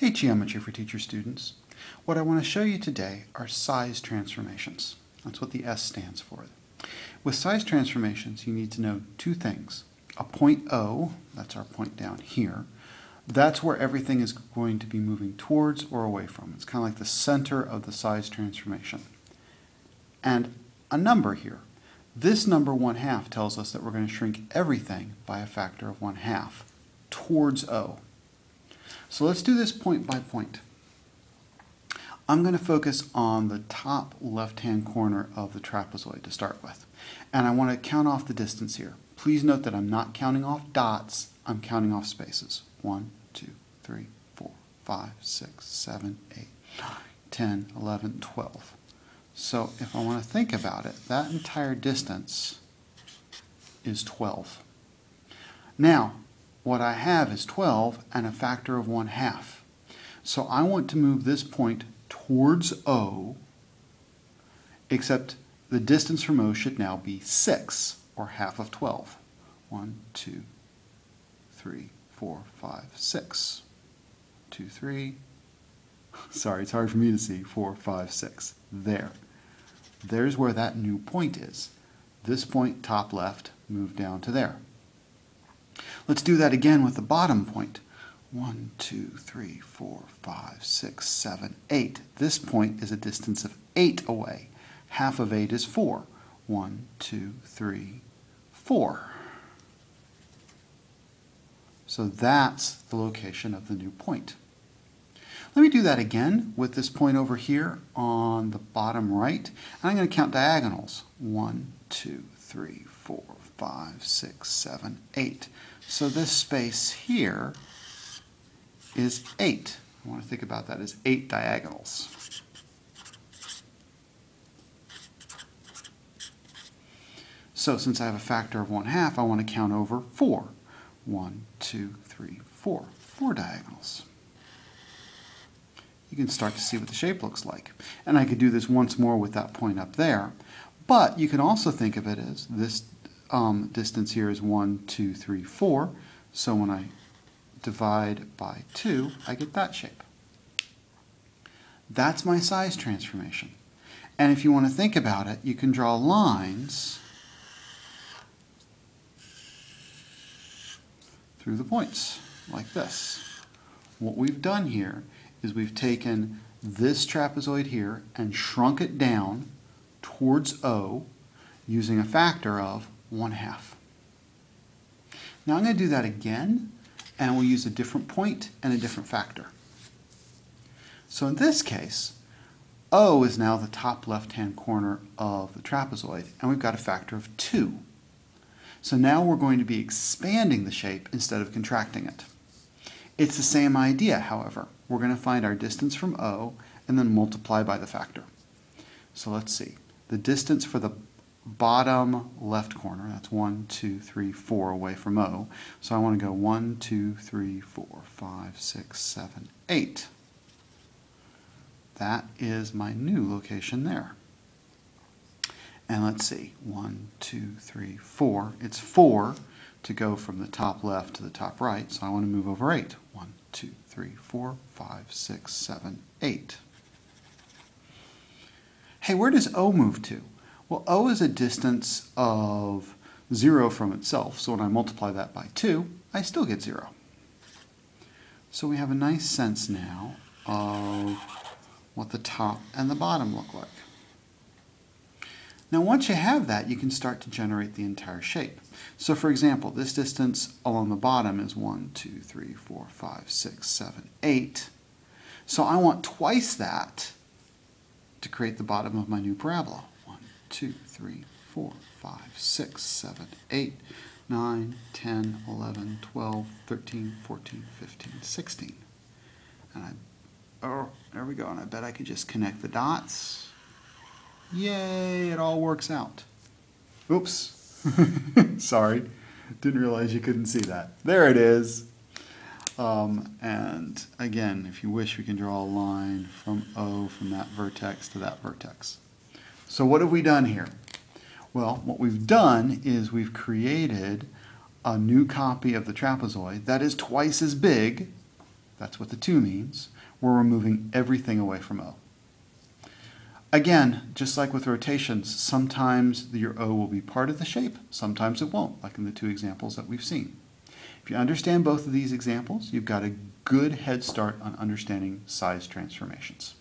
Hey Geometry for Teacher students. What I want to show you today are size transformations. That's what the S stands for. With size transformations, you need to know two things. A point O, that's our point down here, that's where everything is going to be moving towards or away from. It's kind of like the center of the size transformation. And a number here. This number 1/2 tells us that we're going to shrink everything by a factor of 1/2 towards O. So let's do this point by point. I'm going to focus on the top left-hand corner of the trapezoid to start with. And I want to count off the distance here. Please note that I'm not counting off dots, I'm counting off spaces. 1, 2, 3, 4, 5, 6, 7, 8, 9, 10, 11, 12. So if I want to think about it, that entire distance is 12. Now, what I have is 12 and a factor of 1/2. So I want to move this point towards O, except the distance from O should now be 6, or half of 12. 1, 2, 3, 4, 5, 6. 2, 3. Sorry, it's hard for me to see. 4, 5, 6. There. There's where that new point is. This point, top left, moved down to there. Let's do that again with the bottom point. 1, 2, 3, 4, 5, 6, 7, 8. This point is a distance of 8 away. Half of 8 is 4. 1, 2, 3, 4. So that's the location of the new point. Let me do that again with this point over here on the bottom right. And I'm going to count diagonals. 1, 2, 3, 4, 5, 6, 7, 8. So this space here is 8. I want to think about that as 8 diagonals. So since I have a factor of 1/2, I want to count over 4. 1, 2, 3, 4. 4 diagonals. You can start to see what the shape looks like. And I could do this once more with that point up there. But you can also think of it as this distance here is 1, 2, 3, 4. So when I divide by 2, I get that shape. That's my size transformation. And if you want to think about it, you can draw lines through the points, like this. What we've done here is we've taken this trapezoid here and shrunk it down towards O using a factor of 1/2. Now I'm going to do that again, and we'll use a different point and a different factor. So in this case, O is now the top left-hand corner of the trapezoid, and we've got a factor of 2. So now we're going to be expanding the shape instead of contracting it. It's the same idea, however. We're going to find our distance from O and then multiply by the factor. So let's see. The distance for the bottom left corner, that's 1, 2, 3, 4 away from O. So I want to go 1, 2, 3, 4, 5, 6, 7, 8. That is my new location there. And let's see, 1, 2, 3, 4. It's 4 to go from the top left to the top right, so I want to move over 8. 1, 2, 3, 4, 5, 6, 7, 8. Hey, where does O move to? Well, O is a distance of 0 from itself, so when I multiply that by 2, I still get 0. So we have a nice sense now of what the top and the bottom look like. Now once you have that, you can start to generate the entire shape. So for example, this distance along the bottom is 1, 2, 3, 4, 5, 6, 7, 8. So I want twice that to create the bottom of my new parabola. 1, 2, 3, 4, 5, 6, 7, 8, 9, 10, 11, 12, 13, 14, 15, 16. And there we go. And I bet I could just connect the dots. Yay, it all works out. Oops. Sorry, didn't realize you couldn't see that. There it is. And again, if you wish, we can draw a line from O from that vertex to that vertex. So what have we done here? Well, what we've done is we've created a new copy of the trapezoid that is twice as big That's what the 2 means. We're removing everything away from O. Again, just like with rotations, sometimes your O will be part of the shape, sometimes it won't, like in the 2 examples that we've seen. If you understand both of these examples, you've got a good head start on understanding size transformations.